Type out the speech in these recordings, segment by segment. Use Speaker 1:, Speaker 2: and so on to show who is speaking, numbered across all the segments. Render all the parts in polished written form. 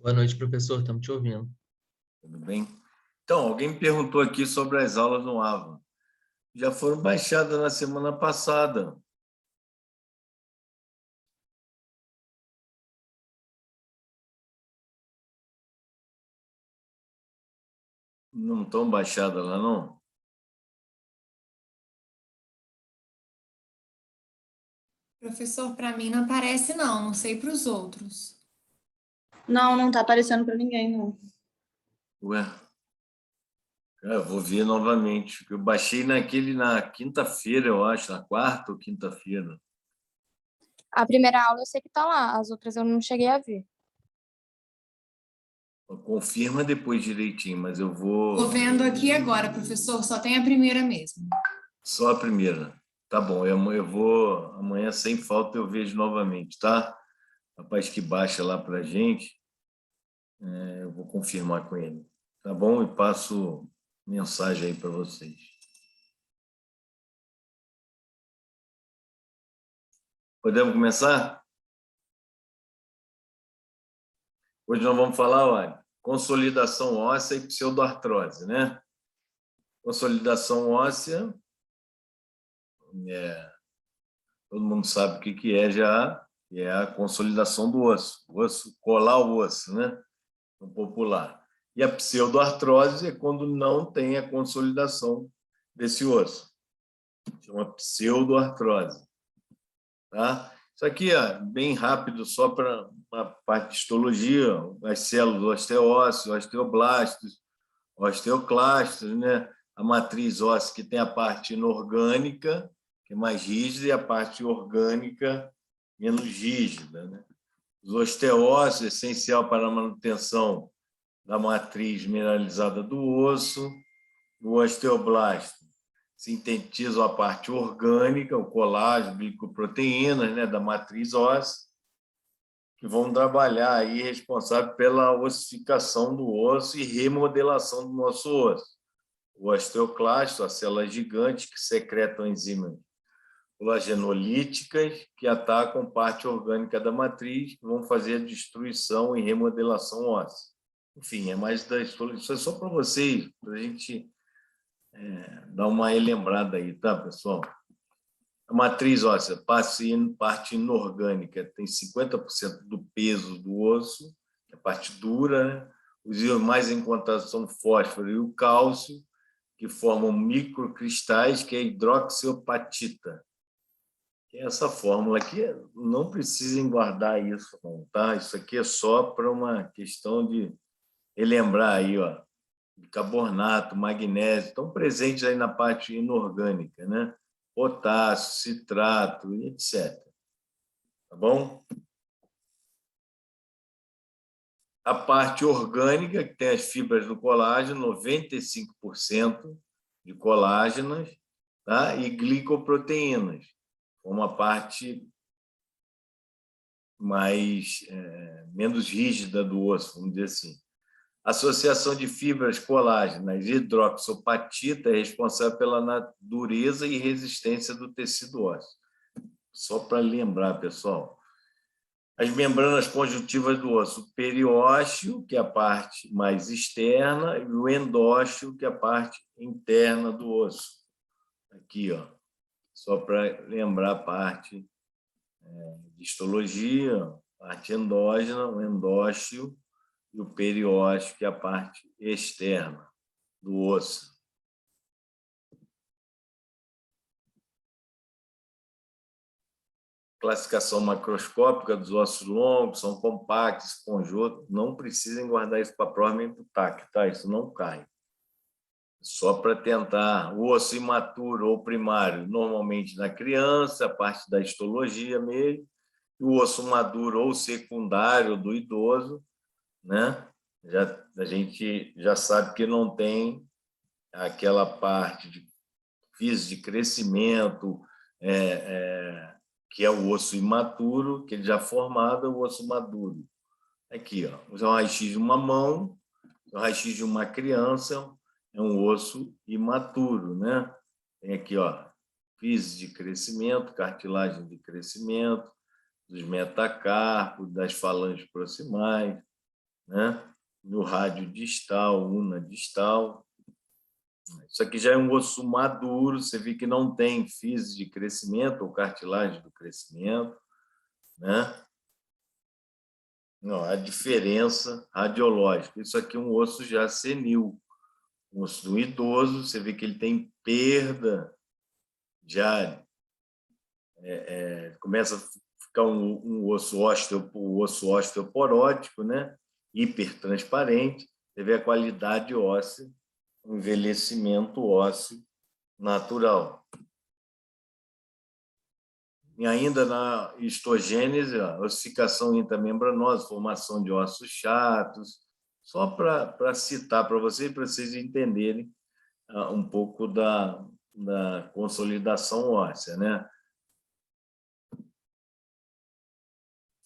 Speaker 1: Boa noite, professor. Estamos te ouvindo.
Speaker 2: Tudo bem? Então, alguém me perguntou aqui sobre as aulas no AVA. Já foram baixadas na semana passada. Não estão baixadas lá, não?
Speaker 3: Professor, para mim não aparece não sei para os outros.
Speaker 4: Não, não tá aparecendo para ninguém, não.
Speaker 2: Ué, eu vou ver novamente. Eu baixei na quinta-feira, eu acho, na quarta ou quinta-feira.
Speaker 4: A primeira aula eu sei que tá lá, as outras eu não cheguei a ver.
Speaker 2: Confirma depois direitinho, mas eu
Speaker 3: Estou
Speaker 2: vou...
Speaker 3: vendo aqui agora, professor, só tem a primeira mesmo.
Speaker 2: Só a primeira. Tá bom, eu vou... Amanhã, sem falta, eu vejo novamente, tá? Rapaz que baixa lá para a gente, eu vou confirmar com ele. Tá bom? E passo mensagem aí para vocês. Podemos começar? Hoje nós vamos falar, olha, consolidação óssea e pseudoartrose, né? Consolidação óssea, todo mundo sabe o que é já, que é a consolidação do osso, colar o osso, né? No popular. E a pseudoartrose é quando não tem a consolidação desse osso. Chama pseudoartrose. Tá? Isso aqui é bem rápido, só para a parte de histologia, as células osteócitos, osteoblastos, osteoclastos, né? A matriz óssea, que tem a parte inorgânica, que é mais rígida, e a parte orgânica, menos rígida, né? Os osteócitos, essencial para a manutenção da matriz mineralizada do osso. O osteoblasto sintetiza a parte orgânica, o colágeno, glicoproteínas, né, da matriz óssea, que vão trabalhar aí responsável pela ossificação do osso e remodelação do nosso osso. O osteoclasto, as células gigantes que secretam enzimas colagenolíticas que atacam parte orgânica da matriz, que vão fazer a destruição e remodelação óssea. Enfim, é mais da história. Isso é só para vocês, para a gente dar uma relembrada aí, tá, pessoal? A matriz óssea, parte inorgânica, tem 50% do peso do osso, a parte dura, né? Os íons mais encontrados são o fósforo e o cálcio, que formam microcristais, que é a hidroxiapatita. Tem essa fórmula aqui, não precisem guardar isso, não, tá? Isso aqui é só para uma questão de relembrar aí, ó, bicarbonato, magnésio, estão presentes aí na parte inorgânica, né? Potássio, citrato, etc. Tá bom? A parte orgânica, que tem as fibras do colágeno, 95% de colágenas, tá? E glicoproteínas, uma parte menos rígida do osso, vamos dizer assim. A associação de fibras colágenas e hidroxiapatita é responsável pela dureza e resistência do tecido ósseo. Só para lembrar, pessoal. As membranas conjuntivas do osso, o periósteo, que é a parte mais externa, e o endósteo, que é a parte interna do osso. Aqui, ó. Só para lembrar a parte de histologia, parte endógena, o endósteo, e o periósteo, que é a parte externa do osso. Classificação macroscópica dos ossos longos, são compactos, esponjosos, não precisem guardar isso para a prova nem para o TAC, tá? Isso não cai. Só para tentar, o osso imaturo ou primário, normalmente na criança, a parte da histologia mesmo, e o osso maduro ou secundário do idoso, né? A gente já sabe que não tem aquela parte de físico de crescimento, que é o osso imaturo, que ele já formado, é o osso maduro. Aqui, ó, o raio-x de uma mão, o raio-x de uma criança é um osso imaturo, né? Tem aqui, ó, físico de crescimento, cartilagem de crescimento, dos metacarpos, das falanges proximais. né? No rádio distal, una distal. Isso aqui já é um osso maduro, você vê que não tem físis de crescimento ou cartilagem do crescimento, né? Não, a diferença radiológica. Isso aqui é um osso já senil. Um osso do idoso, você vê que ele tem perda já, começa a ficar um osso osteoporótico, né? Hipertransparente, você vê a qualidade óssea, o envelhecimento ósseo natural. E ainda na histogênese, a ossificação intramembranosa, formação de ossos chatos, só para citar para vocês entenderem um pouco da consolidação óssea, né?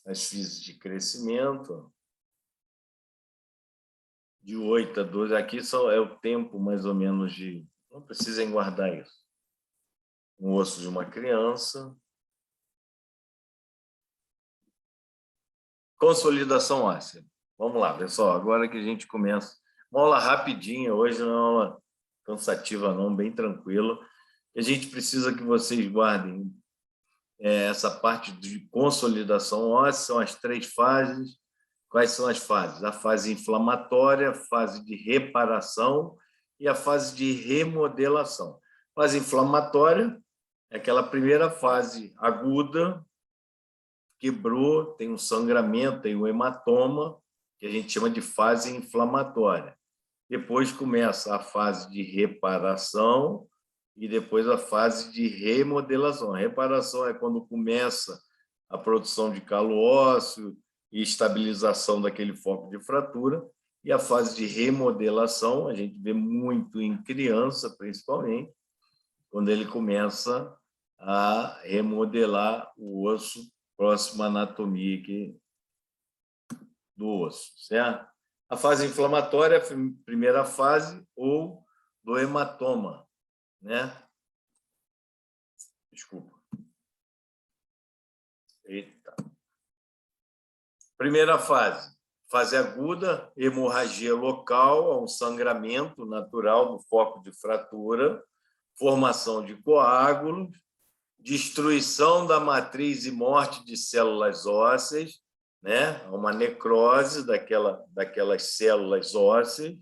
Speaker 2: As físis de crescimento, de 8 a 12, aqui só é o tempo mais ou menos de... Não precisem guardar isso. Um osso de uma criança. Consolidação óssea. Vamos lá, pessoal, agora que a gente começa. Uma aula rapidinha, hoje não é uma aula cansativa não, bem tranquila. A gente precisa que vocês guardem essa parte de consolidação óssea, são as 3 fases. Quais são as fases? A fase inflamatória, a fase de reparação e a fase de remodelação. A fase inflamatória é aquela primeira fase aguda, quebrou, tem um sangramento, tem um hematoma, que a gente chama de fase inflamatória. Depois começa a fase de reparação e depois a fase de remodelação. A reparação é quando começa a produção de calo ósseo e estabilização daquele foco de fratura. E a fase de remodelação, a gente vê muito em criança, principalmente, quando ele começa a remodelar o osso próximo à anatomia aqui do osso, certo? A fase inflamatória é a primeira fase, ou do hematoma, né? Desculpa. Eita. Primeira fase, fase aguda, hemorragia local, um sangramento natural do foco de fratura, formação de coágulos, destruição da matriz e morte de células ósseas, né? Uma necrose daquelas células ósseas.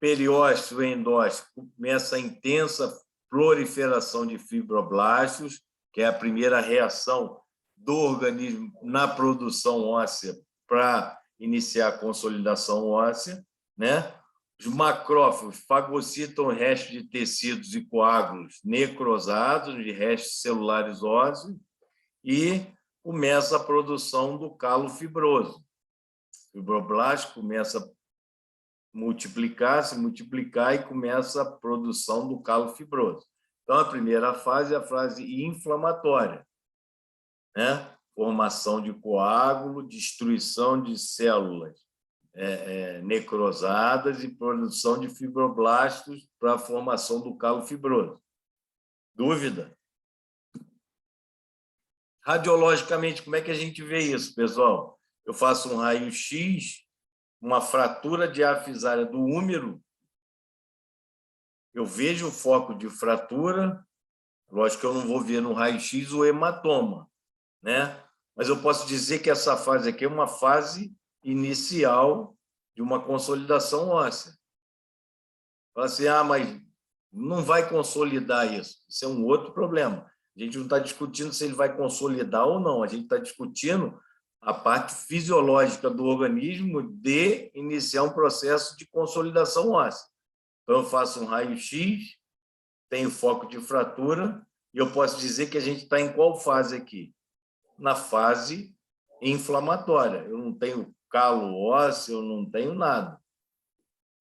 Speaker 2: Periósteo e endósteo, começa a intensa proliferação de fibroblastos, que é a primeira reação do organismo na produção óssea para iniciar a consolidação óssea, né? Os macrófagos fagocitam restos de tecidos e coágulos necrosados, de restos celulares ósseos, e começa a produção do calo fibroso. O fibroblasto começa a se multiplicar e começa a produção do calo fibroso. Então, a primeira fase é a fase inflamatória, né? Formação de coágulo, destruição de células necrosadas e produção de fibroblastos para a formação do calo fibroso. Dúvida? Radiologicamente, como é que a gente vê isso, pessoal? Eu faço um raio-x, uma fratura diafisária do úmero, eu vejo o foco de fratura, lógico que eu não vou ver no raio-x o hematoma, né? Mas eu posso dizer que essa fase aqui é uma fase inicial de uma consolidação óssea. Fala assim, mas não vai consolidar isso. Isso é um outro problema. A gente não está discutindo se ele vai consolidar ou não, a gente está discutindo a parte fisiológica do organismo de iniciar um processo de consolidação óssea. Então, eu faço um raio-x, tenho foco de fratura, e eu posso dizer que a gente está em qual fase aqui? Na fase inflamatória. Eu não tenho calo ósseo, eu não tenho nada.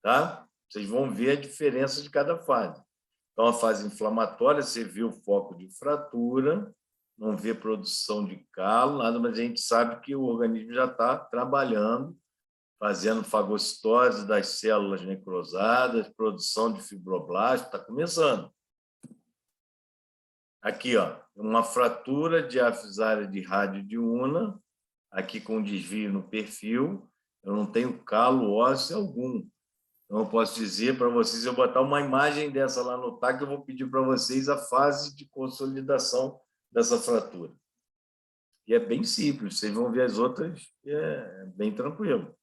Speaker 2: Tá? Vocês vão ver a diferença de cada fase. Então, a fase inflamatória, você vê o foco de fratura, não vê produção de calo, nada, mas a gente sabe que o organismo já está trabalhando, fazendo fagocitose das células necrosadas, produção de fibroblastos, está começando. Aqui, ó, uma fratura diafisária de rádio de una, aqui com desvio no perfil, eu não tenho calo ósseo algum. Então, eu posso dizer para vocês, eu botar uma imagem dessa lá no TAC, eu vou pedir para vocês a fase de consolidação dessa fratura. E é bem simples, vocês vão ver as outras, é bem tranquilo.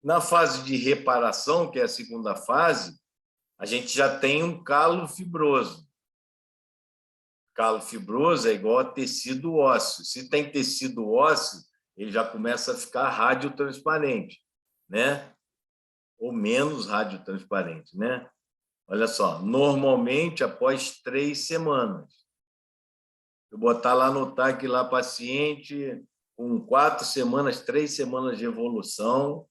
Speaker 2: Na fase de reparação, que é a segunda fase, a gente já tem um calo fibroso. Calo fibroso é igual a tecido ósseo. Se tem tecido ósseo, ele já começa a ficar radiotransparente, né? Ou menos radiotransparente, né? Olha só, normalmente após 3 semanas. Eu botar lá no TAC lá paciente com 4 semanas, 3 semanas de evolução,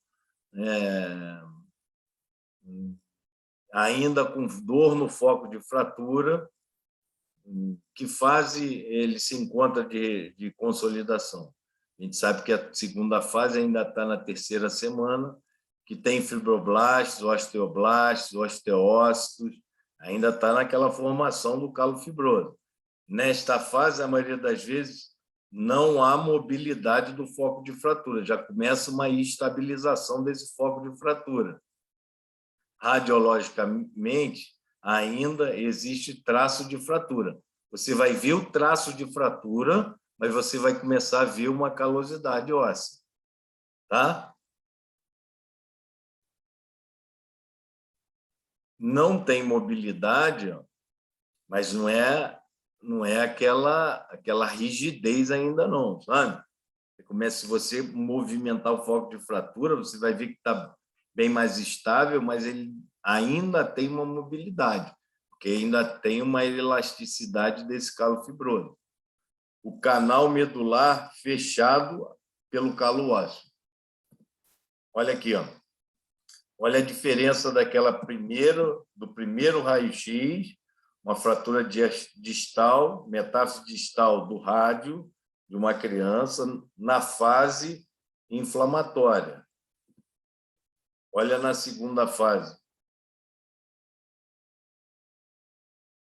Speaker 2: ainda com dor no foco de fratura, que fase ele se encontra de consolidação? A gente sabe que a segunda fase ainda está na 3ª semana, que tem fibroblastos, osteoblastos, osteócitos, ainda está naquela formação do calo fibroso. Nesta fase, a maioria das vezes, não há mobilidade do foco de fratura, já começa uma estabilização desse foco de fratura. Radiologicamente, ainda existe traço de fratura. Você vai ver o traço de fratura, mas você vai começar a ver uma calosidade óssea. Tá? Não tem mobilidade, mas não é aquela rigidez ainda não, sabe? Se você movimentar o foco de fratura, você vai ver que está bem mais estável, mas ele ainda tem uma mobilidade, porque ainda tem uma elasticidade desse calo fibroso. O canal medular fechado pelo calo ósseo. Olha aqui, ó. Olha a diferença do primeiro raio-x, uma fratura distal, metáfise distal do rádio de uma criança na fase inflamatória. Olha na segunda fase.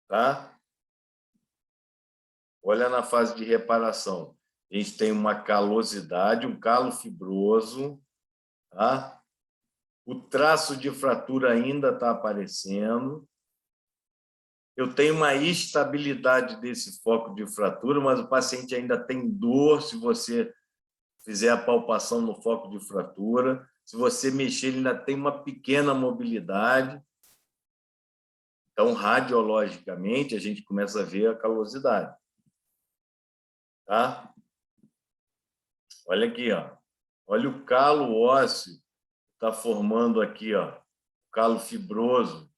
Speaker 2: Tá? Olha na fase de reparação. A gente tem uma calosidade, um calo fibroso, tá? O traço de fratura ainda está aparecendo. Eu tenho uma estabilidade desse foco de fratura, mas o paciente ainda tem dor se você fizer a palpação no foco de fratura. Se você mexer, ele ainda tem uma pequena mobilidade. Então, radiologicamente, a gente começa a ver a calosidade. Tá? Olha aqui, ó. Olha o calo ósseo que está formando aqui, ó. Calo fibroso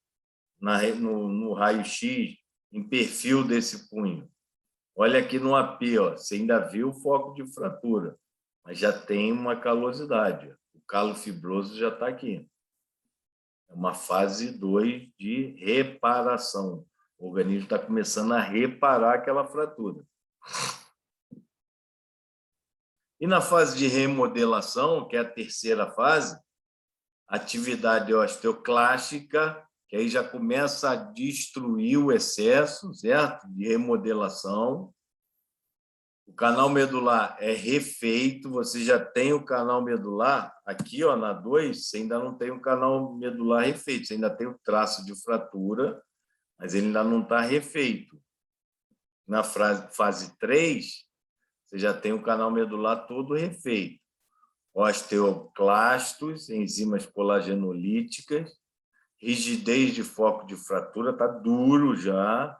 Speaker 2: no raio-x, em perfil desse punho. Olha aqui no AP, ó. Você ainda viu o foco de fratura, mas já tem uma calosidade. O calo fibroso já está aqui. É uma fase 2 de reparação. O organismo está começando a reparar aquela fratura. E na fase de remodelação, que é a 3ª fase, atividade osteoclástica, que aí já começa a destruir o excesso, certo? De remodelação. O canal medular é refeito, você já tem o canal medular, aqui ó, na 2, você ainda não tem o canal medular refeito, você ainda tem o traço de fratura, mas ele ainda não está refeito. Na fase 3, você já tem o canal medular todo refeito. Osteoclastos, enzimas colagenolíticas, rigidez de foco de fratura, está duro já.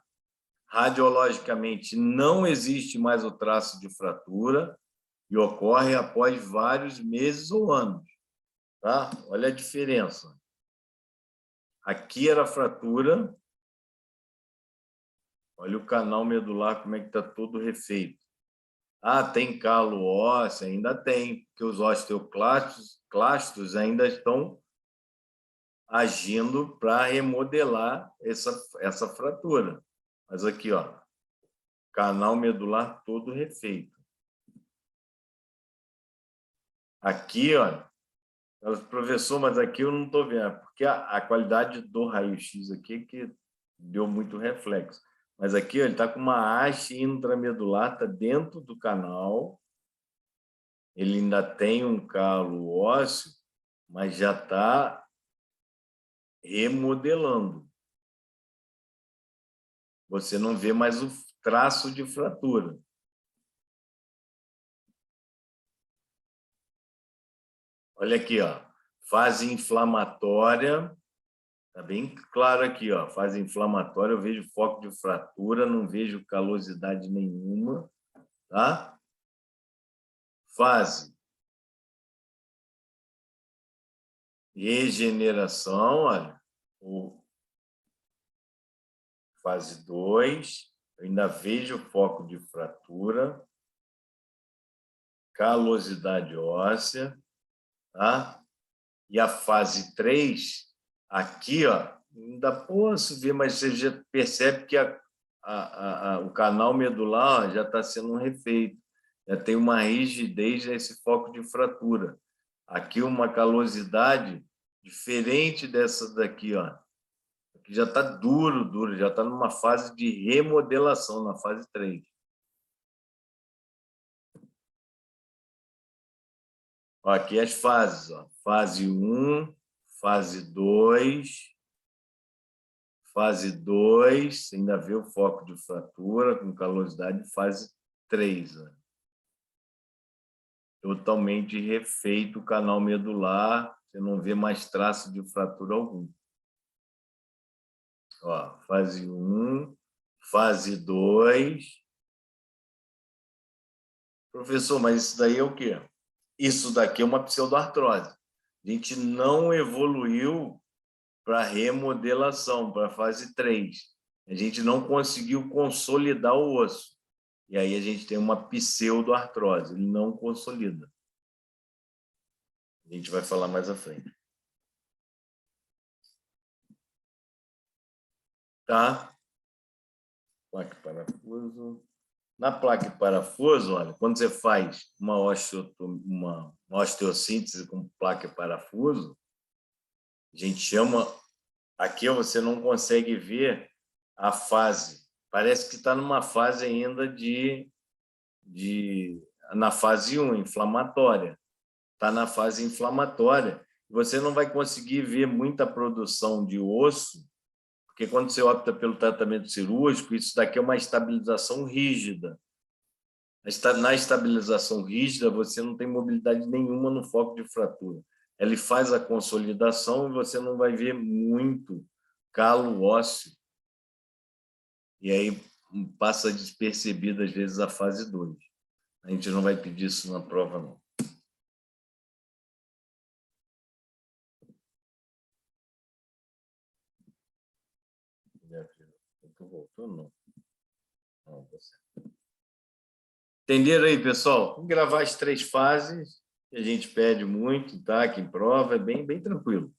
Speaker 2: Radiologicamente, não existe mais o traço de fratura e ocorre após vários meses ou anos. Tá? Olha a diferença. Aqui era a fratura. Olha o canal medular, como é que está todo refeito. Ah, tem calo ósseo? Ainda tem, porque os osteoclastos ainda estão agindo para remodelar essa fratura. Mas aqui, ó, canal medular todo refeito. Aqui, ó, professor, mas aqui eu não estou vendo, porque a qualidade do raio-x aqui que deu muito reflexo. Mas aqui ó, ele está com uma haste intramedular, está dentro do canal, ele ainda tem um calo ósseo, mas já está remodelando. Você não vê mais o traço de fratura. Olha aqui, ó, fase inflamatória, está bem claro aqui, ó, fase inflamatória, eu vejo foco de fratura, não vejo calosidade nenhuma, tá? Fase regeneração, olha, fase 2, eu ainda vejo foco de fratura, calosidade óssea, tá? E a fase 3, aqui, ó, ainda posso ver, mas você já percebe que o canal medular, ó, já está sendo refeito, já tem uma rigidez nesse foco de fratura. Aqui uma calosidade diferente dessa daqui, ó. Aqui já está duro, já está numa fase de remodelação, na fase 3. Ó, aqui as fases, ó. Fase 1, fase 2, fase 2, você ainda vê o foco de fratura com calosidade, fase 3. Ó. Totalmente refeito o canal medular, você não vê mais traço de fratura algum. Ó, fase 1, fase 2. Professor, mas isso daí é o quê? Isso daqui é uma pseudoartrose. A gente não evoluiu para remodelação, para a fase 3. A gente não conseguiu consolidar o osso. E aí a gente tem uma pseudoartrose, ele não consolida. A gente vai falar mais à frente. Tá? Placa e parafuso. Na placa e parafuso, olha, quando você faz uma osteossíntese com placa e parafuso, a gente chama... Aqui você não consegue ver a fase. Parece que está numa fase ainda na fase 1, inflamatória. Está na fase inflamatória. Você não vai conseguir ver muita produção de osso, porque quando você opta pelo tratamento cirúrgico, isso daqui é uma estabilização rígida. Na estabilização rígida, você não tem mobilidade nenhuma no foco de fratura. Ele faz a consolidação e você não vai ver muito calo ósseo. E aí passa despercebida, às vezes, a fase 2. A gente não vai pedir isso na prova, não. Estou voltando, não. Não, tá certo. Entenderam aí, pessoal? Vamos gravar as 3 fases, que a gente pede muito, tá? Aqui em prova, é bem tranquilo.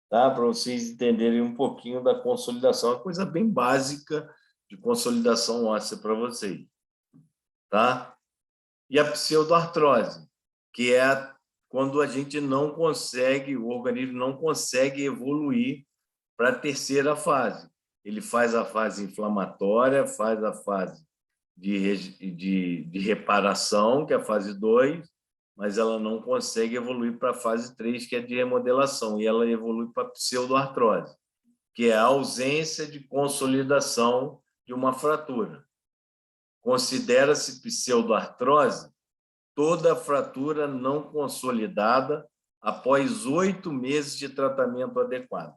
Speaker 2: Tá? Para vocês entenderem um pouquinho da consolidação, uma coisa bem básica de consolidação óssea para vocês. Tá? E a pseudoartrose, que é quando a gente não consegue, o organismo não consegue evoluir para a terceira fase. Ele faz a fase inflamatória, faz a fase de reparação, que é a fase 2, mas ela não consegue evoluir para a fase 3, que é de remodelação, e ela evolui para a pseudoartrose, que é a ausência de consolidação de uma fratura. Considera-se pseudoartrose toda fratura não consolidada após 8 meses de tratamento adequado.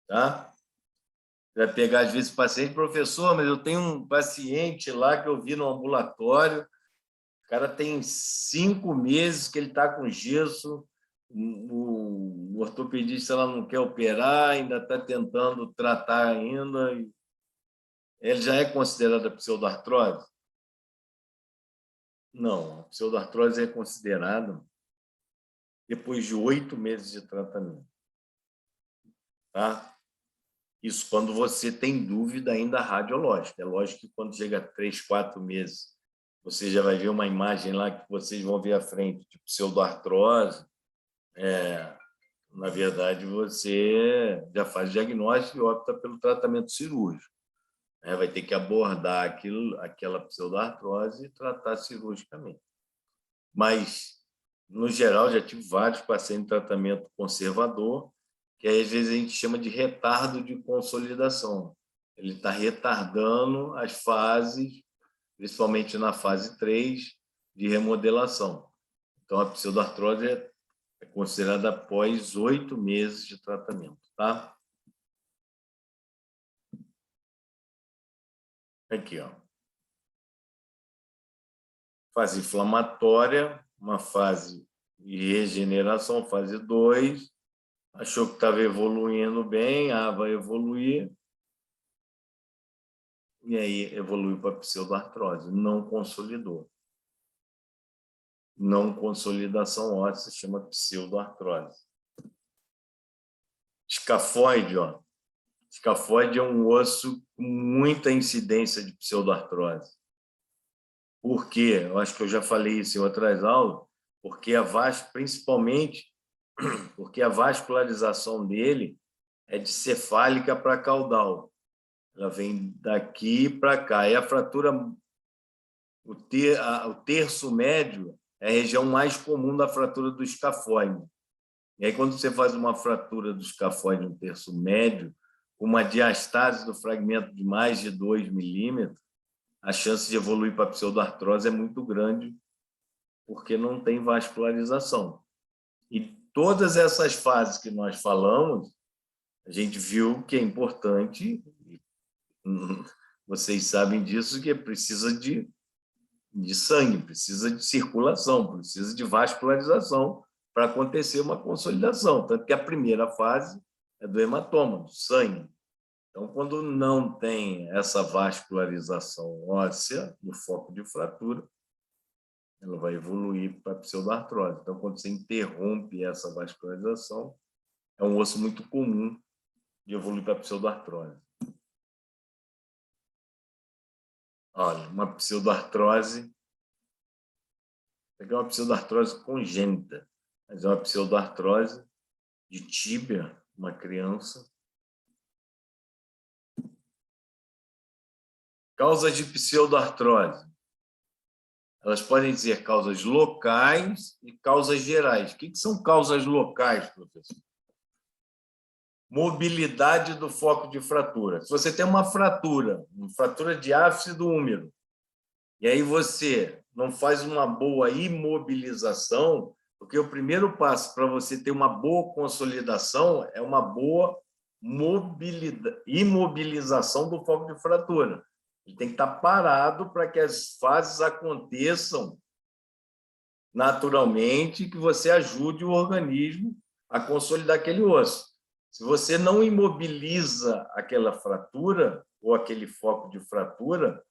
Speaker 2: Tá? Vai pegar, às vezes, paciente, professor, mas eu tenho um paciente lá que eu vi no ambulatório, o cara tem 5 meses que ele está com gesso, o ortopedista ela não quer operar, ainda está tentando tratar ainda. Ele já é considerado pseudoartrose? Não, a pseudoartrose é considerada depois de 8 meses de tratamento. Tá? Isso quando você tem dúvida ainda radiológica. É lógico que quando chega a 3, 4 meses, você já vai ver uma imagem lá que vocês vão ver à frente de pseudoartrose. Na verdade, você já faz o diagnóstico e opta pelo tratamento cirúrgico. Vai ter que abordar aquela pseudoartrose e tratar cirurgicamente. mas, no geral, já tive vários pacientes em tratamento conservador, que aí, às vezes a gente chama de retardo de consolidação. Ele está retardando as fases, principalmente na fase 3, de remodelação. Então, a pseudoartrose é considerada após 8 meses de tratamento, tá? Aqui, ó. Fase inflamatória, uma fase de regeneração, fase 2. Achou que estava evoluindo bem, vai evoluir. E aí evoluiu para pseudoartrose, não consolidou. Não consolidação óssea se chama pseudoartrose. Escafoide, ó. Escafoide é um osso com muita incidência de pseudoartrose. Por quê? Eu acho que eu já falei isso em outras aulas, porque principalmente porque a vascularização dele é de cefálica para caudal. Ela vem daqui para cá. E a fratura, o terço médio é a região mais comum da fratura do escafoide. E aí, quando você faz uma fratura do escafoide no terço médio, uma diastase do fragmento de mais de 2 milímetros, a chance de evoluir para pseudoartrose é muito grande, porque não tem vascularização. E todas essas fases que nós falamos, a gente viu que é importante, vocês sabem disso, que precisa de sangue, precisa de circulação, precisa de vascularização para acontecer uma consolidação. Tanto que a primeira fase é do hematoma, do sangue. Então, quando não tem essa vascularização óssea no foco de fratura, ela vai evoluir para a pseudoartrose. Então, quando você interrompe essa vascularização, é um osso muito comum de evoluir para a pseudoartrose. Olha, uma pseudoartrose, é uma pseudoartrose congênita, mas é uma pseudoartrose de tíbia, uma criança. Causas de pseudoartrose. Elas podem ser causas locais e causas gerais. O que são causas locais, professor? Mobilidade do foco de fratura. Se você tem uma fratura de ápice do úmero, e aí você não faz uma boa imobilização, porque o primeiro passo para você ter uma boa consolidação é uma boa imobilização do foco de fratura. Ele tem que estar parado para que as fases aconteçam naturalmente, que você ajude o organismo a consolidar aquele osso. Se você não imobiliza aquela fratura ou aquele foco de fratura,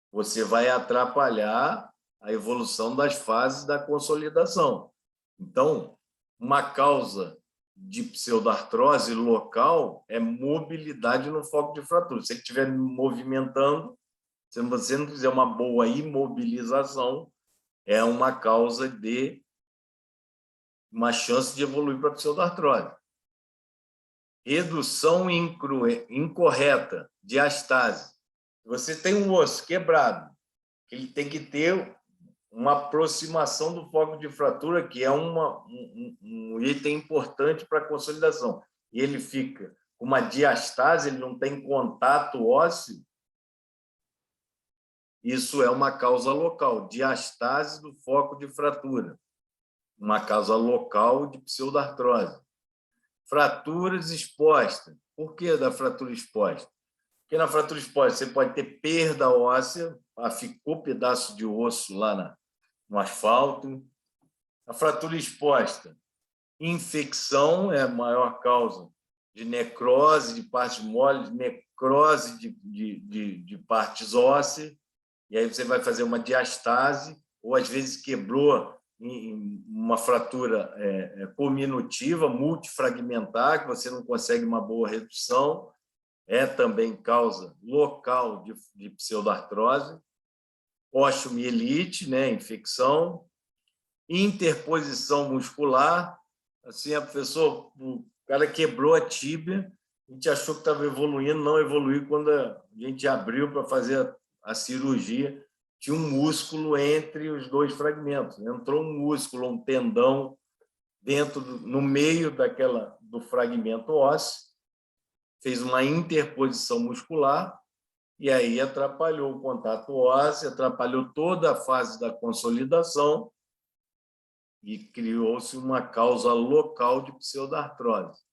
Speaker 2: você vai atrapalhar a evolução das fases da consolidação. Então, uma causa de pseudoartrose local é mobilidade no foco de fratura. Se ele estiver movimentando, se você não fizer uma boa imobilização, é uma causa de uma chance de evoluir para pseudoartrose. Redução incorreta, diastase. Você tem um osso quebrado, ele tem que ter uma aproximação do foco de fratura, que é um item importante para a consolidação. E ele fica com uma diastase, ele não tem contato ósseo. Isso é uma causa local, diastase do foco de fratura. Uma causa local de pseudoartrose. Fraturas expostas. Por que da fratura exposta? Porque na fratura exposta você pode ter perda óssea, ficou pedaço de osso lá no asfalto. A fratura exposta, infecção é a maior causa de necrose de partes moles, necrose de partes ósseas, e aí você vai fazer uma diastase, ou às vezes quebrou em uma fratura cominutiva, multifragmentar, que você não consegue uma boa redução, é também causa local de pseudoartrose. Osteomielite, né, infecção, interposição muscular, assim, professor, o cara quebrou a tíbia, a gente achou que estava evoluindo, não evoluiu quando a gente abriu para fazer a cirurgia, tinha um músculo entre os dois fragmentos. Entrou um músculo, um tendão, no meio do fragmento ósseo, fez uma interposição muscular, e aí atrapalhou o contato ósseo, atrapalhou toda a fase da consolidação e criou-se uma causa local de pseudartrose.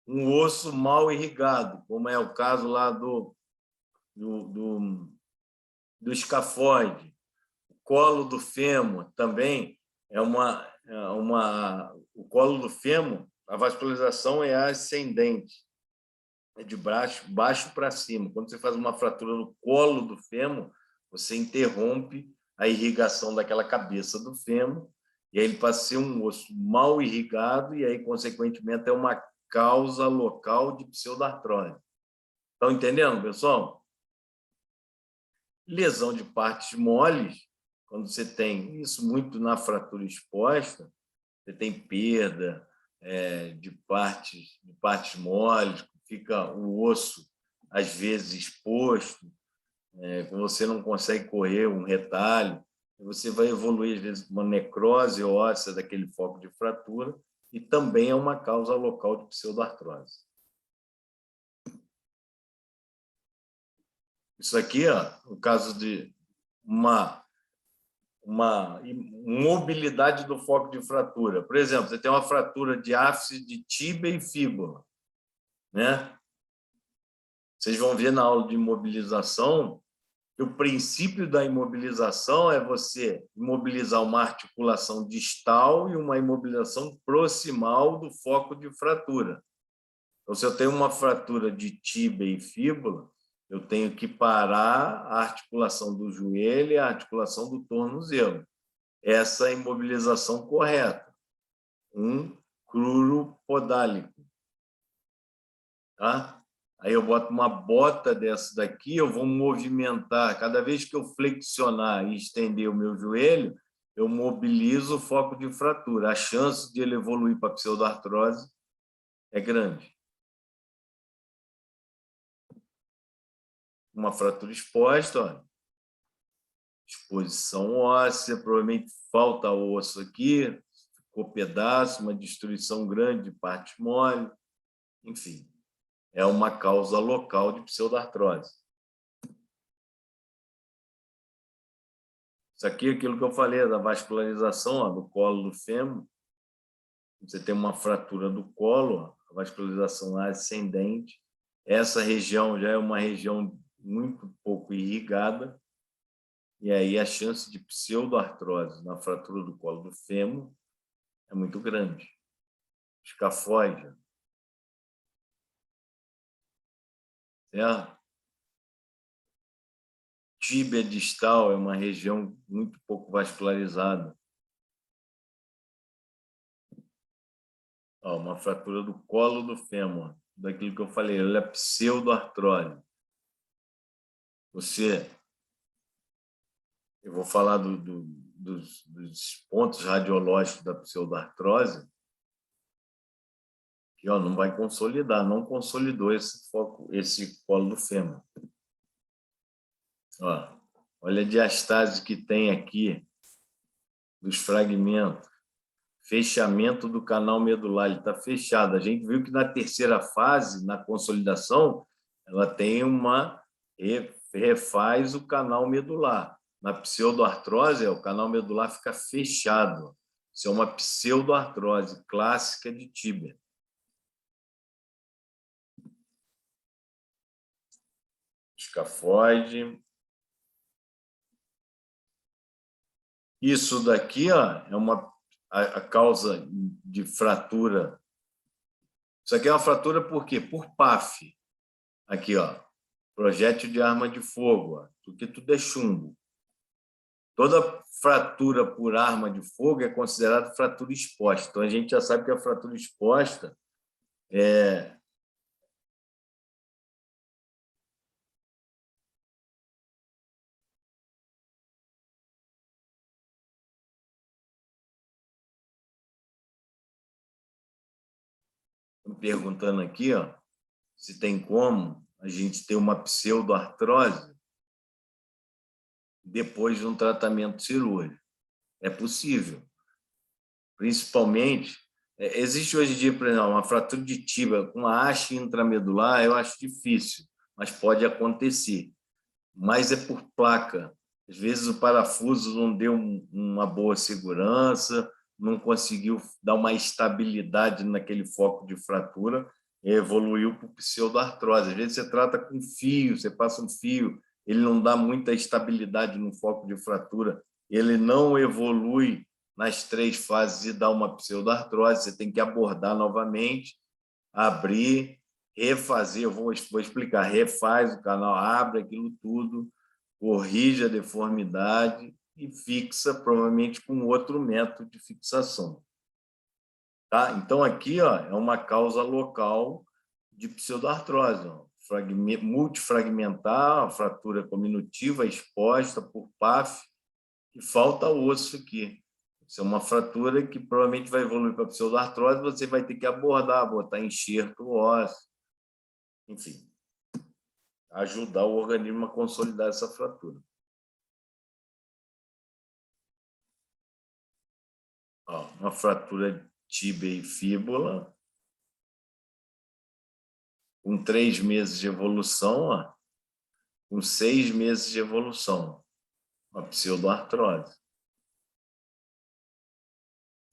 Speaker 2: Um osso mal irrigado, como é o caso lá do escafoide. O colo do fêmur também o colo do fêmur, a vascularização é ascendente, é de baixo para cima. Quando você faz uma fratura no colo do fêmur, você interrompe a irrigação daquela cabeça do fêmur, e aí ele passa a ser um osso mal irrigado, e aí, consequentemente, é uma causa local de pseudartrose. Estão entendendo, pessoal? Lesão de partes moles, quando você tem isso muito na fratura exposta, você tem perda de partes moles, fica o osso, às vezes, exposto, você não consegue correr um retalho, você vai evoluir, às vezes, uma necrose óssea daquele foco de fratura, e também é uma causa local de pseudartrose. Isso aqui, no caso de uma mobilidade do foco de fratura. Por exemplo, você tem uma fratura de áfice de tíbia e fíbula, né? Vocês vão ver na aula de imobilização que o princípio da imobilização é você imobilizar uma articulação distal e uma imobilização proximal do foco de fratura. Então, se eu tenho uma fratura de tíbia e fíbula, eu tenho que parar a articulação do joelho e a articulação do tornozelo. Essa é a imobilização correta. Um cruro podálico. Tá? Aí eu boto uma bota dessa daqui, eu vou movimentar. Cada vez que eu flexionar e estender o meu joelho, eu mobilizo o foco de fratura. A chance de ele evoluir para pseudartrose é grande. Uma fratura exposta, olha. Exposição óssea, provavelmente falta osso aqui, ficou pedaço, uma destruição grande de parte mole, enfim, é uma causa local de pseudartrose. Isso aqui é aquilo que eu falei, da vascularização do colo do fêmur. Você tem uma fratura do colo, a vascularização ascendente. Essa região já é uma região muito pouco irrigada, e aí a chance de pseudoartrose na fratura do colo do fêmur é muito grande. Escafoide. Certo? Tíbia distal é uma região muito pouco vascularizada. Uma fratura do colo do fêmur, daquilo que eu falei, ela é pseudoartrose. Eu vou falar dos pontos radiológicos da pseudartrose, que não vai consolidar, não consolidou esse colo do fêmur. Olha a diastase que tem aqui dos fragmentos. Fechamento do canal medular, ele está fechado. A gente viu que na terceira fase, na consolidação, ela tem refaz o canal medular. Na pseudoartrose, o canal medular fica fechado. Isso é uma pseudoartrose clássica de tíbia. Escafoide. Isso daqui é a causa de fratura. Isso aqui é uma fratura por quê? Por PAF. Aqui, projétil de arma de fogo, porque tudo é chumbo. Toda fratura por arma de fogo é considerada fratura exposta. Então, a gente já sabe que a fratura exposta é... Estou perguntando aqui, se tem como a gente ter uma pseudoartrose depois de um tratamento cirúrgico. É possível. Principalmente, existe hoje em dia, por exemplo, uma fratura de tíbia com uma haste intramedular, eu acho difícil, mas pode acontecer. Mas é por placa. Às vezes o parafuso não deu uma boa segurança, não conseguiu dar uma estabilidade naquele foco de fratura, e evoluiu para o pseudoartrose. Às vezes você trata com fio, você passa um fio, ele não dá muita estabilidade no foco de fratura, ele não evolui nas 3 fases e dá uma pseudoartrose, você tem que abordar novamente, abrir, refazer, eu vou explicar, refaz o canal, abre aquilo tudo, corrige a deformidade e fixa, provavelmente com outro método de fixação. Tá? Então, aqui é uma causa local de pseudoartrose, multifragmentar, fratura cominutiva exposta por PAF, e falta osso aqui. Isso é uma fratura que provavelmente vai evoluir para pseudoartrose, você vai ter que abordar, botar enxerto ósseo, enfim, ajudar o organismo a consolidar essa fratura. Uma fratura de tíbia e fíbula, com 3 meses de evolução, com 6 meses de evolução, uma pseudoartrose.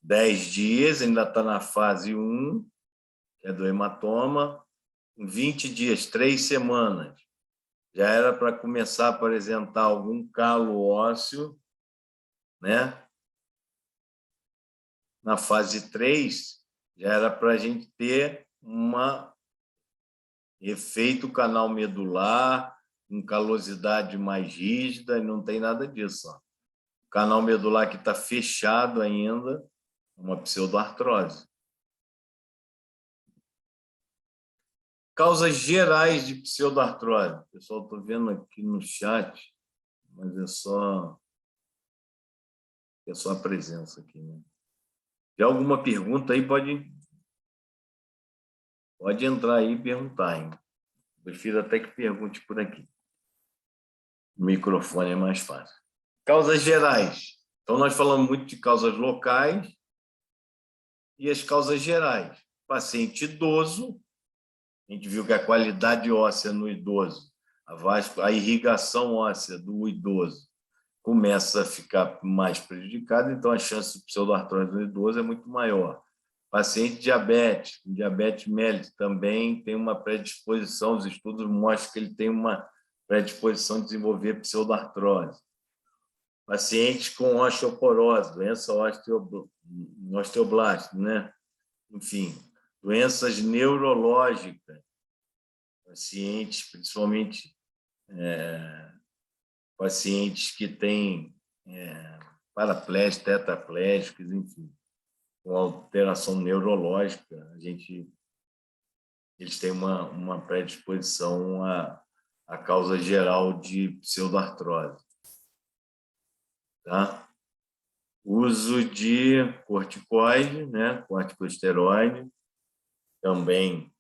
Speaker 2: 10 dias, ainda está na fase 1, que é do hematoma. Em 20 dias, 3 semanas, já era para começar a apresentar algum calo ósseo, né? Na fase 3, já era para a gente ter efeito canal medular, com calosidade mais rígida, e não tem nada disso. O canal medular que está fechado ainda, uma pseudoartrose. Causas gerais de pseudoartrose. Pessoal, estou vendo aqui no chat, mas é só a presença aqui, né? Se tiver alguma pergunta aí, pode entrar aí e perguntar, hein? Prefiro até que pergunte por aqui. O microfone é mais fácil. Causas gerais. Então, nós falamos muito de causas locais e as causas gerais. Paciente idoso, a gente viu que a qualidade óssea no idoso, a irrigação óssea do idoso começa a ficar mais prejudicada, então a chance de pseudoartrose no idoso é muito maior. Paciente diabético, diabetes mellitus, também tem uma predisposição, os estudos mostram que ele tem uma predisposição a desenvolver pseudoartrose. Pacientes com osteoporose, doença osteoblástica, né? Enfim, doenças neurológicas, pacientes, principalmente pacientes que têm paraplégicos, tetraplégicos, enfim, com alteração neurológica, eles têm uma predisposição à causa geral de pseudoartrose. Tá? Uso de corticoide, né? Corticosteroide, também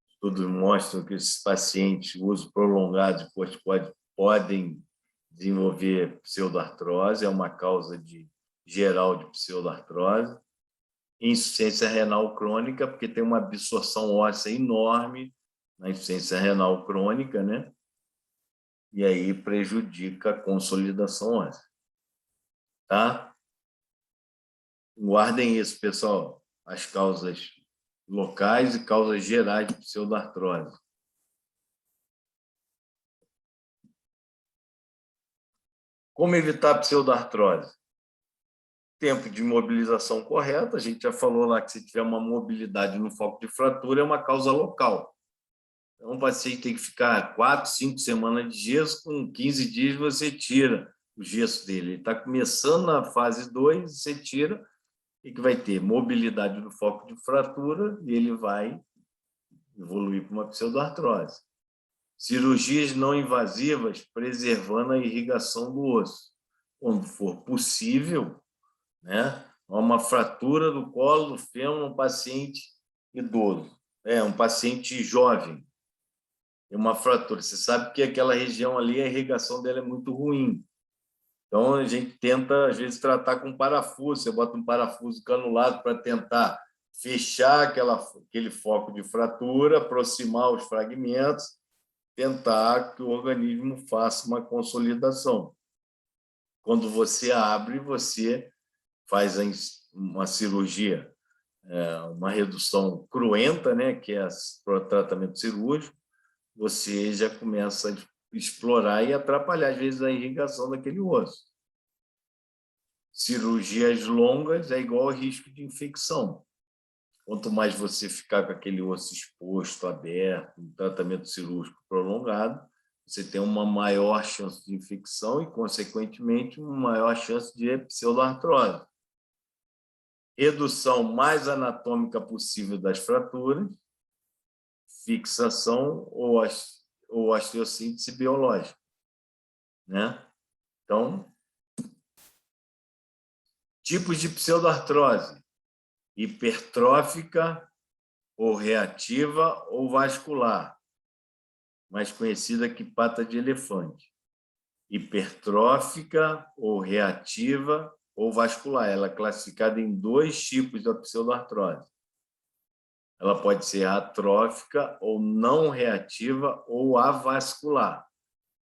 Speaker 2: estudos mostram que esses pacientes, o uso prolongado de corticoide, podem desenvolver pseudoartrose, é uma causa geral de pseudoartrose. Insuficiência renal crônica, porque tem uma absorção óssea enorme na insuficiência renal crônica, né? E aí prejudica a consolidação óssea. Tá? Guardem isso, pessoal, as causas locais e causas gerais de pseudoartrose. Como evitar a pseudoartrose? Tempo de mobilização correta, a gente já falou lá que se tiver uma mobilidade no foco de fratura, é uma causa local. Então, o paciente tem que ficar 4, 5 semanas de gesso, com 15 dias você tira o gesso dele. Ele está começando na fase 2, você tira, e que vai ter mobilidade no foco de fratura, e ele vai evoluir para uma pseudoartrose. Cirurgias não invasivas, preservando a irrigação do osso. Quando for possível, né? Uma fratura do colo do fêmur, um paciente idoso, um paciente jovem, tem uma fratura. Você sabe que aquela região ali, a irrigação dela é muito ruim. Então, a gente tenta, às vezes, tratar com parafuso. Você bota um parafuso canulado para tentar fechar aquele foco de fratura, aproximar os fragmentos, tentar que o organismo faça uma consolidação. Quando você abre, você faz uma cirurgia, uma redução cruenta, né, que é o tratamento cirúrgico, você já começa a explorar e atrapalhar, às vezes, a irrigação daquele osso. Cirurgias longas é igual ao risco de infecção. Quanto mais você ficar com aquele osso exposto, aberto, um tratamento cirúrgico prolongado, você tem uma maior chance de infecção e, consequentemente, uma maior chance de pseudoartrose. Redução mais anatômica possível das fraturas, fixação ou osteossíntese biológica, né? Então, tipos de pseudoartrose: hipertrófica ou reativa ou vascular, mais conhecida que pata de elefante. Hipertrófica ou reativa ou vascular. Ela é classificada em 2 tipos de pseudoartrose. Ela pode ser atrófica ou não reativa ou avascular,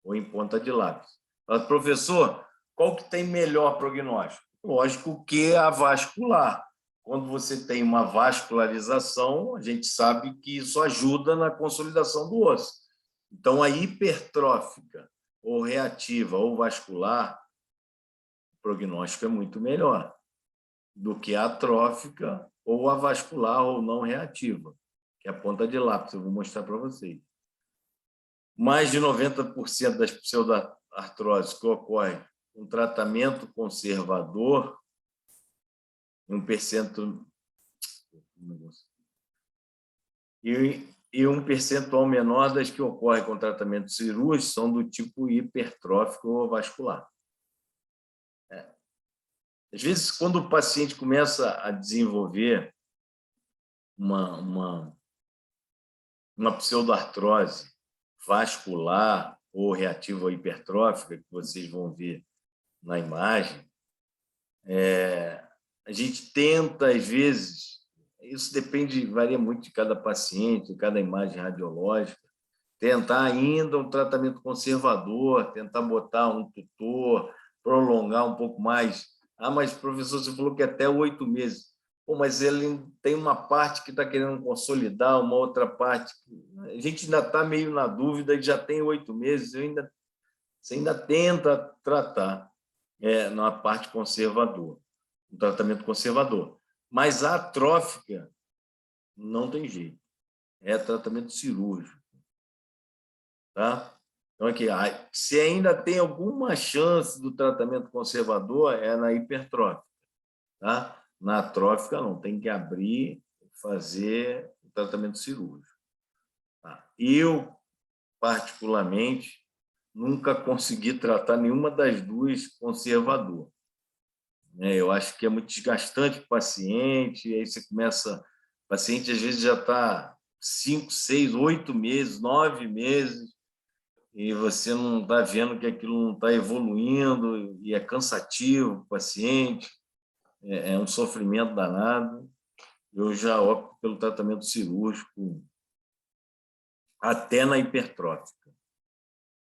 Speaker 2: ou em ponta de lápis. Mas, professor, qual que tem melhor prognóstico? Lógico que a vascular. Quando você tem uma vascularização, a gente sabe que isso ajuda na consolidação do osso. Então, a hipertrófica, ou reativa, ou vascular, o prognóstico é muito melhor do que a atrófica, ou a vascular, ou não reativa, que é a ponta de lápis. Eu vou mostrar para vocês. Mais de 90% das pseudoartroses que ocorrem com tratamento conservador, e um percentual menor das que ocorrem com tratamento cirúrgico são do tipo hipertrófico ou vascular. Às vezes, quando o paciente começa a desenvolver uma pseudoartrose vascular ou reativa ou hipertrófica, que vocês vão ver na imagem, a gente tenta, às vezes, isso varia muito de cada paciente, de cada imagem radiológica, tentar ainda um tratamento conservador, tentar botar um tutor, prolongar um pouco mais. Ah, mas, professor, você falou que até 8 meses. Pô, mas ele tem uma parte que está querendo consolidar, uma outra parte. A gente ainda está meio na dúvida, e já tem 8 meses, você ainda tenta tratar na parte conservadora, um tratamento conservador. Mas a atrófica não tem jeito, é tratamento cirúrgico. Tá? Então, aqui, se ainda tem alguma chance do tratamento conservador, é na hipertrófica. Tá? Na atrófica, não, tem que abrir e fazer o tratamento cirúrgico. Tá? Eu, particularmente, nunca consegui tratar nenhuma das duas conservador. Eu acho que é muito desgastante para o paciente, aí você começa... O paciente, às vezes, já está 5, 6, 8 meses, 9 meses, e você não está vendo que aquilo não está evoluindo, e é cansativo para o paciente, é um sofrimento danado. Eu já opto pelo tratamento cirúrgico, até na hipertrófica.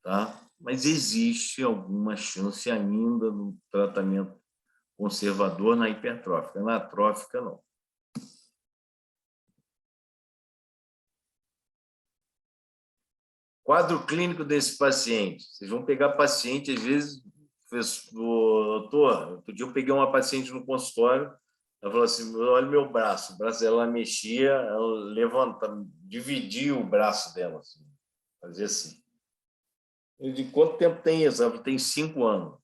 Speaker 2: Tá? Mas existe alguma chance ainda no tratamento conservador na hipertrófica. Na atrófica, não. Quadro clínico desse paciente. Vocês vão pegar paciente, às vezes, doutor, outro dia eu peguei uma paciente no consultório, ela falou assim, olha o braço dela mexia, ela levanta, dividia o braço dela, assim, fazia assim. Eu digo, quanto tempo tem isso? Ela falou, tem 5 anos.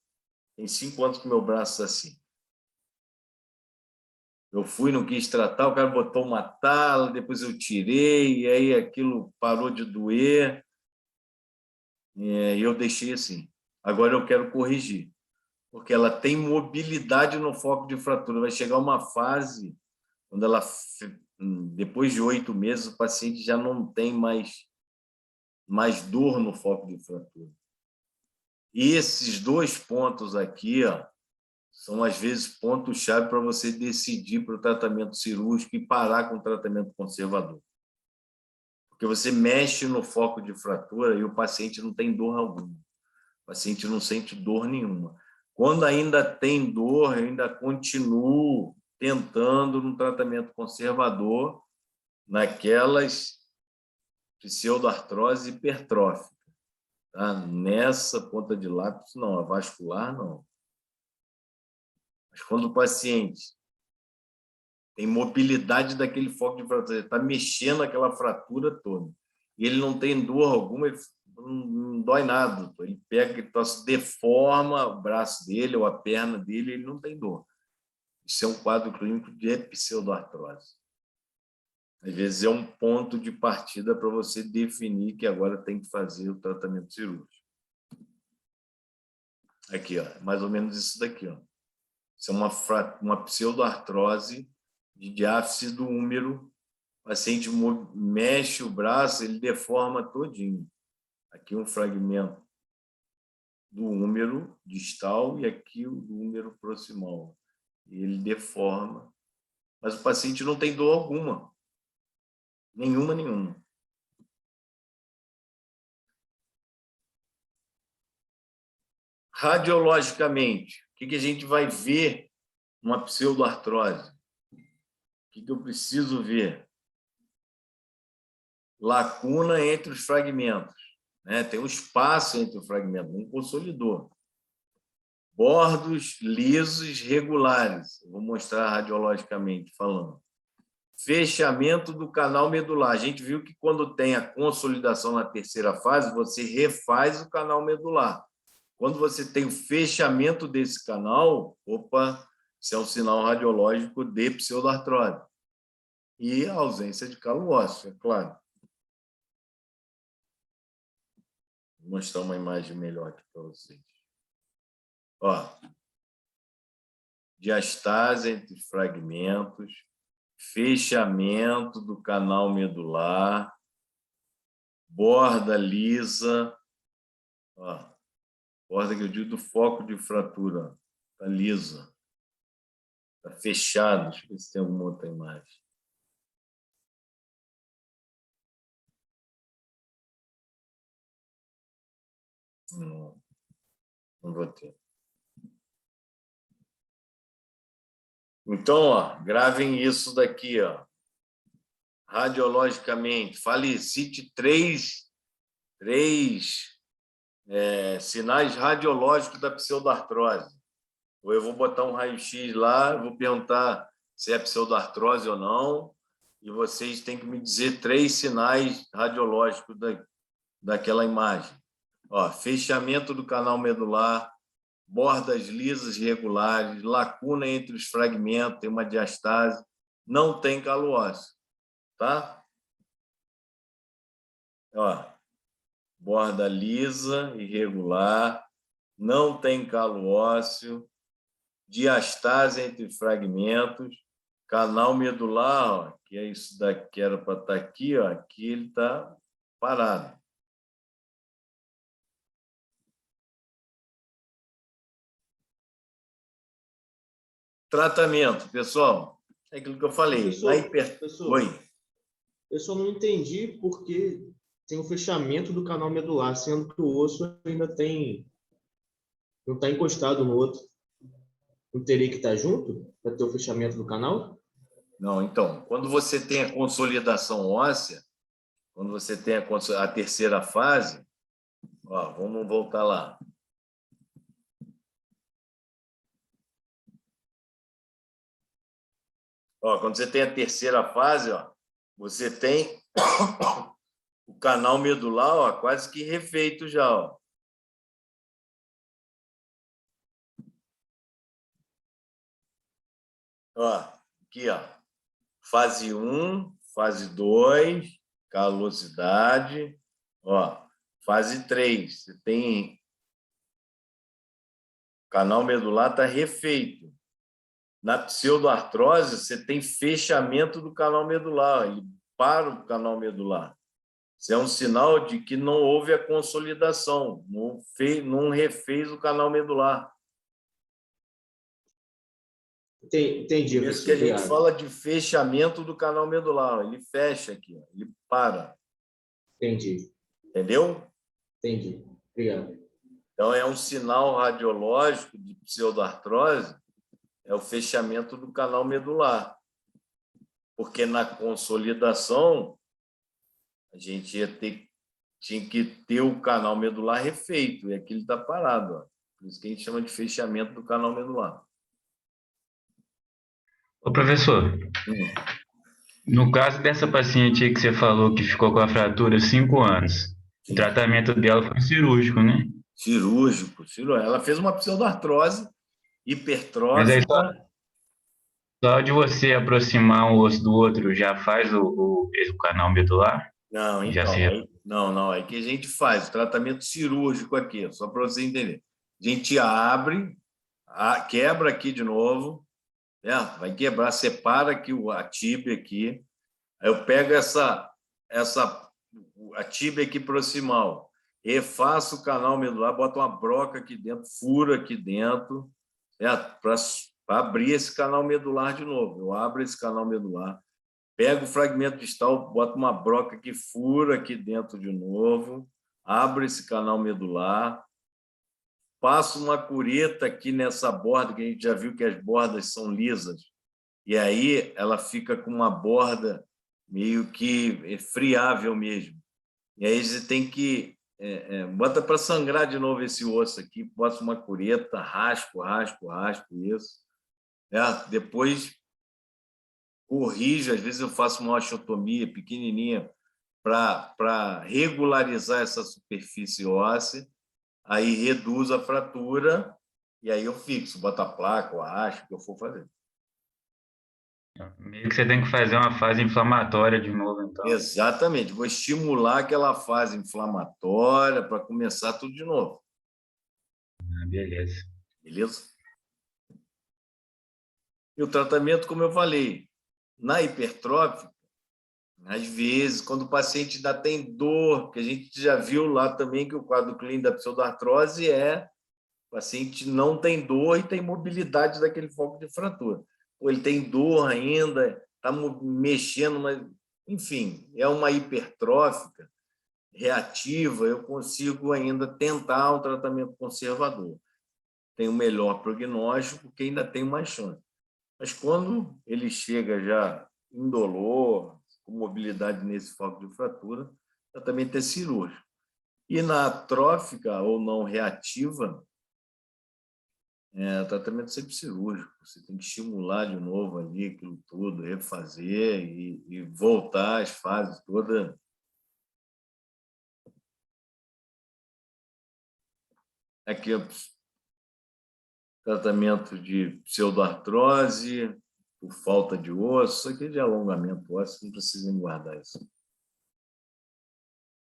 Speaker 2: Tem 5 anos que meu braço está assim. Eu fui, não quis tratar, o cara botou uma tala, depois eu tirei, e aí aquilo parou de doer, e eu deixei assim. Agora eu quero corrigir, porque ela tem mobilidade no foco de fratura. Vai chegar uma fase, quando depois de 8 meses, o paciente já não tem mais dor no foco de fratura. E esses dois pontos aqui, ó, são, às vezes, pontos-chave para você decidir para o tratamento cirúrgico e parar com o tratamento conservador. Porque você mexe no foco de fratura e o paciente não tem dor alguma. O paciente não sente dor nenhuma. Quando ainda tem dor, eu ainda continuo tentando no tratamento conservador naquelas pseudoartrose hipertrófica. Tá? Nessa ponta de lápis, não. A vascular, não. Mas quando o paciente tem mobilidade daquele foco de fratura, ele está mexendo aquela fratura toda, e ele não tem dor alguma, ele não dói nada, ele pega, ele deforma o braço dele ou a perna dele, ele não tem dor. Isso é um quadro clínico de pseudoartrose. Às vezes é um ponto de partida para você definir que agora tem que fazer o tratamento cirúrgico. Aqui, ó, mais ou menos isso daqui, ó. Isso é uma pseudoartrose de diáfise do húmero. O paciente mexe o braço, ele deforma todinho. Aqui um fragmento do húmero distal e aqui o do húmero proximal. E ele deforma. Mas o paciente não tem dor alguma. Nenhuma. Radiologicamente, o que a gente vai ver numa pseudoartrose? O que eu preciso ver? Lacuna entre os fragmentos. Né? Tem um espaço entre o fragmento, um consolidor. Bordos lisos regulares. Eu vou mostrar radiologicamente falando. Fechamento do canal medular. A gente viu que quando tem a consolidação na terceira fase, você refaz o canal medular. Quando você tem o fechamento desse canal, opa, isso é um sinal radiológico de pseudoartrose. E a ausência de calo ósseo, é claro. Vou mostrar uma imagem melhor aqui para vocês. Ó, diastase entre fragmentos, fechamento do canal medular, borda lisa, ó, borda que eu digo do foco de fratura, está lisa, está fechado. Deixa eu ver se tem alguma outra imagem. Não vou ter. Então, ó, gravem isso daqui, ó. Radiologicamente, cite três sinais radiológicos da pseudoartrose. Ou eu vou botar um raio-x lá, vou perguntar se é pseudoartrose ou não, e vocês têm que me dizer 3 sinais radiológicos daquela imagem. Ó, fechamento do canal medular, bordas lisas regulares, lacuna entre os fragmentos, tem uma diastase, não tem calo ósseo, tá? Ó, borda lisa, irregular, não tem calo ósseo, diastase entre fragmentos, canal medular, ó, que é isso daqui, era para estar aqui, ó, aqui ele está parado. Tratamento, pessoal, é aquilo que eu falei.
Speaker 5: Professor,
Speaker 2: Oi.
Speaker 5: Eu só não entendi porque tem o fechamento do canal medular, sendo que o osso ainda não está encostado no outro. Não teria que estar junto para ter o fechamento do canal?
Speaker 2: Não, então, quando você tem a consolidação óssea, quando você tem a terceira fase, ó, vamos voltar lá. Ó, quando você tem a terceira fase, ó, você tem o canal medular, ó, quase que refeito já, ó. Ó, aqui, ó. Fase 1, fase 2, calosidade, ó. Fase 3, você tem o canal medular está refeito. Na pseudoartrose, você tem fechamento do canal medular, ele para o canal medular. Isso é um sinal de que não houve a consolidação, não refez o canal medular.
Speaker 5: Entendi,
Speaker 2: Por isso
Speaker 5: professor.
Speaker 2: que a gente
Speaker 5: Obrigado.
Speaker 2: fala de fechamento do canal medular. Ele fecha aqui, ó, ele para.
Speaker 5: Entendi.
Speaker 2: Entendeu?
Speaker 5: Entendi. Obrigado.
Speaker 2: Então, é um sinal radiológico de pseudoartrose, é o fechamento do canal medular. Porque na consolidação, a gente tinha que ter o canal medular refeito, e aqui ele está parado. Ó. Por isso que a gente chama de fechamento do canal medular.
Speaker 1: Ô, professor, no caso dessa paciente aí que você falou que ficou com a fratura 5 anos, o
Speaker 2: Sim.
Speaker 1: tratamento dela foi cirúrgico, né?
Speaker 2: Cirúrgico. Ela fez uma pseudoartrose
Speaker 1: Mas aí
Speaker 2: hipertrófica.
Speaker 1: só de você aproximar um osso do outro já faz o canal medular?
Speaker 2: Não,
Speaker 1: Já
Speaker 2: então,
Speaker 1: se...
Speaker 2: aí que a gente faz o tratamento cirúrgico aqui, só para você entender. A gente abre, quebra aqui de novo, né? Vai quebrar, separa aqui a tíbia aqui, aí eu pego a tíbia aqui proximal, refaço o canal medular, boto uma broca aqui dentro, furo aqui dentro, para abrir esse canal medular de novo. Eu abro esse canal medular, pego o fragmento distal, boto uma broca que fura aqui dentro de novo, abro esse canal medular, passo uma cureta aqui nessa borda, que a gente já viu que as bordas são lisas, e aí ela fica com uma borda meio que friável mesmo. E aí você tem que... bota para sangrar de novo esse osso aqui, bota uma cureta, raspo isso. Depois corrijo, às vezes eu faço uma osteotomia pequenininha para regularizar essa superfície óssea, aí reduzo a fratura e aí eu fixo, boto a placa, o arrasto, o que eu for fazer.
Speaker 1: Meio que você tem que fazer uma fase inflamatória de novo, então.
Speaker 2: Exatamente, vou estimular aquela fase inflamatória para começar tudo de novo.
Speaker 1: Beleza.
Speaker 2: Beleza? E o tratamento, como eu falei, na hipertrófica, às vezes, quando o paciente ainda tem dor, que a gente já viu lá também que o quadro clínico da pseudoartrose o paciente não tem dor e tem mobilidade daquele foco de fratura. Ou ele tem dor ainda, está mexendo, mas, enfim, é uma hipertrófica reativa, eu consigo ainda tentar um tratamento conservador. Tem um melhor prognóstico, que ainda tem mais chance. Mas quando ele chega já indolor, com mobilidade nesse foco de fratura, tratamento é cirúrgico. E na atrófica ou não reativa, tratamento sempre cirúrgico. Você tem que estimular de novo ali aquilo tudo, refazer e voltar às fases todas. Aqui é tratamento de pseudoartrose, por falta de osso, isso aqui é de alongamento ósseo, não precisa guardar isso.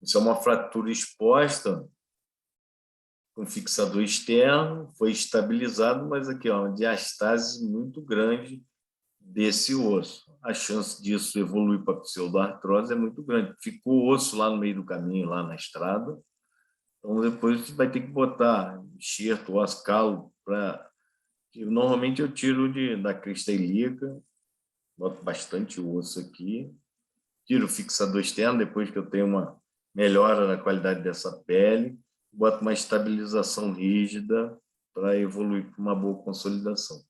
Speaker 2: Isso é uma fratura exposta com fixador externo, foi estabilizado, mas aqui é uma diastase muito grande desse osso. A chance disso evoluir para pseudoartrose é muito grande. Ficou osso lá no meio do caminho, lá na estrada, então depois você vai ter que botar enxerto, osso, calo, normalmente eu tiro da crista ilíaca, boto bastante osso aqui, tiro o fixador externo depois que eu tenho uma melhora na qualidade dessa pele, boto uma estabilização rígida para evoluir para uma boa consolidação.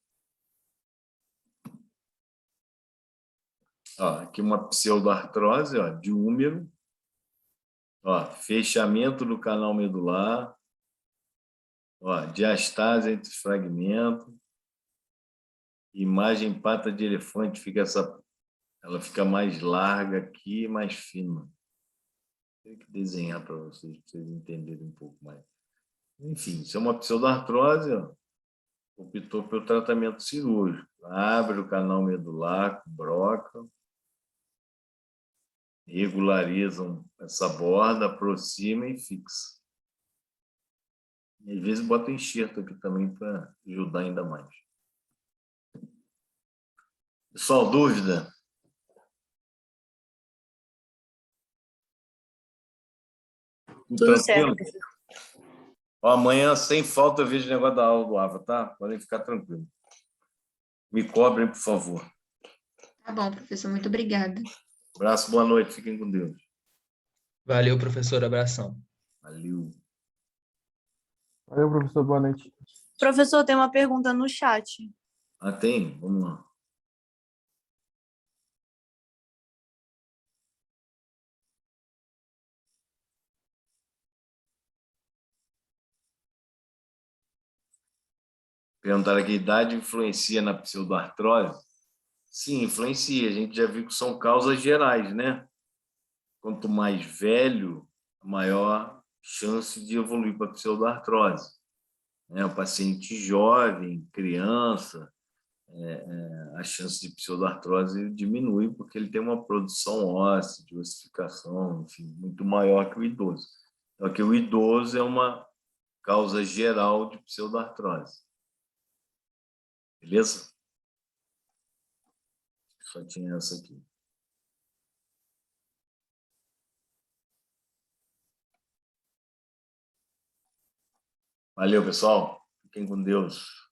Speaker 2: Aqui uma pseudoartrose de úmero, fechamento do canal medular, diastase entre os fragmentos, imagem pata de elefante, ela fica mais larga aqui e mais fina. Tem que desenhar para vocês entenderem um pouco mais. Enfim, isso é uma pseudoartrose, optou pelo tratamento cirúrgico. Abre o canal medular com broca, regularizam essa borda, aproxima e fixa. E às vezes bota enxerto aqui também para ajudar ainda mais. Pessoal, dúvida? Tudo
Speaker 6: Tudo
Speaker 2: tranquilo?
Speaker 6: certo, professor.
Speaker 2: Ó, amanhã, sem falta, eu vejo o negócio da aula do AVA, tá? Podem ficar tranquilos. Me cobrem, por favor.
Speaker 7: Tá bom, professor, muito obrigada.
Speaker 2: Abraço, boa noite. Fiquem com Deus.
Speaker 8: Valeu, professor. Abração.
Speaker 2: Valeu.
Speaker 9: Valeu, professor. Boa noite.
Speaker 6: Professor, tem uma pergunta no chat.
Speaker 2: Ah, tem? Vamos lá. Perguntaram aqui, idade influencia na pseudoartrose? Sim, influencia. A gente já viu que são causas gerais, né? Quanto mais velho, maior chance de evoluir para pseudoartrose. O paciente jovem, criança, a chance de pseudoartrose diminui porque ele tem uma produção óssea, de ossificação, enfim, muito maior que o idoso. Então, que o idoso é uma causa geral de pseudoartrose. Beleza? Só tinha essa aqui. Valeu, pessoal. Fiquem com Deus.